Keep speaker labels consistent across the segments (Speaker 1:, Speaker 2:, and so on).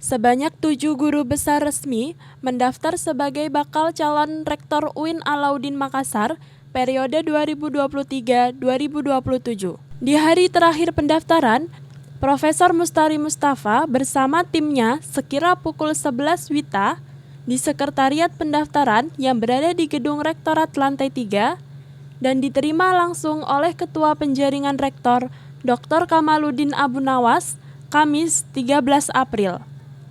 Speaker 1: Sebanyak 7 guru besar resmi mendaftar sebagai bakal calon Rektor UIN Alauddin Makassar periode 2023-2027. Di hari terakhir pendaftaran, Profesor Mustari Mustafa bersama timnya sekira pukul 11 WITA di Sekretariat Pendaftaran yang berada di Gedung Rektorat Lantai 3 dan diterima langsung oleh Ketua Penjaringan Rektor Dr. Kamaluddin Abu Nawas, Kamis 13 April.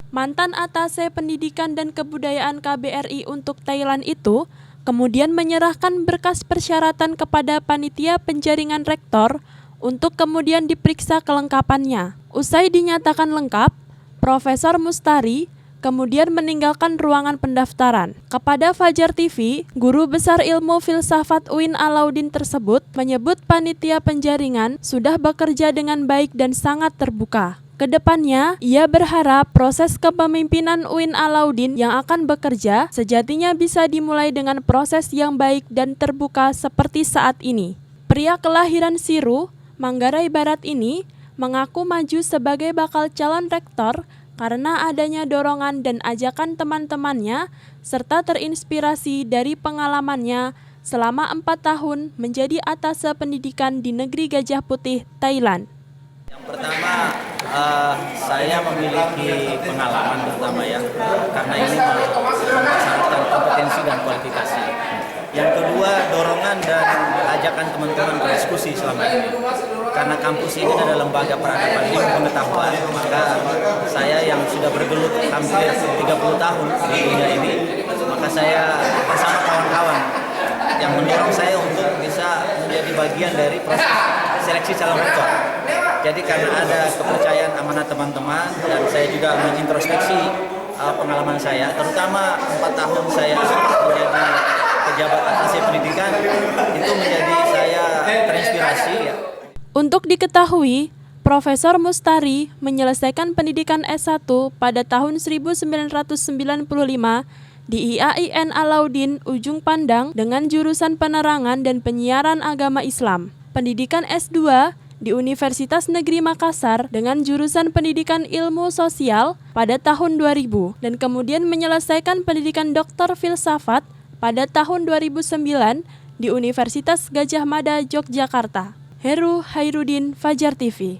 Speaker 1: Mantan Atase Pendidikan dan Kebudayaan KBRI untuk Thailand itu kemudian menyerahkan berkas persyaratan kepada Panitia Penjaringan Rektor untuk kemudian diperiksa kelengkapannya. Usai dinyatakan lengkap, Profesor Mustari kemudian meninggalkan ruangan pendaftaran. Kepada Fajar TV, Guru Besar Ilmu Filsafat UIN Alauddin tersebut menyebut Panitia Penjaringan sudah bekerja dengan baik dan sangat terbuka. Kedepannya, ia berharap proses kepemimpinan UIN Alauddin yang akan bekerja sejatinya bisa dimulai dengan proses yang baik dan terbuka seperti saat ini. Pria kelahiran Siru, Manggarai Barat ini mengaku maju sebagai bakal calon rektor karena adanya dorongan dan ajakan teman-temannya serta terinspirasi dari pengalamannya selama 4 tahun menjadi atase pendidikan di negeri Gajah Putih, Thailand.
Speaker 2: Yang pertama, saya memiliki pengalaman pertama ya, karena ini mempersyaratkan kompetensi dan kualifikasi. Yang kedua, dorongan dan ajakan teman-teman berdiskusi selama ini. Karena kampus ini adalah lembaga peradaban ilmu pengetahuan, maka saya yang sudah bergelut hampir 30 tahun di dunia ini, maka saya bersama kawan-kawan yang mendorong saya untuk bisa menjadi bagian dari proses seleksi calon rektor. Jadi karena ada kepercayaan amanat teman-teman dan saya juga mengintrospeksi pengalaman saya, terutama 4 tahun saya menjadi pejabat atase pendidikan, itu menjadi saya terinspirasi ya.
Speaker 1: Untuk diketahui, Profesor Mustari menyelesaikan pendidikan S1 pada tahun 1995 di IAIN Alauddin Ujung Pandang dengan jurusan Penerangan dan Penyiaran Agama Islam. Pendidikan S2 di Universitas Negeri Makassar dengan jurusan Pendidikan Ilmu Sosial pada tahun 2000 dan kemudian menyelesaikan pendidikan Doktor Filsafat pada tahun 2009 di Universitas Gadjah Mada, Yogyakarta. Heru Hairudin, Fajar TV.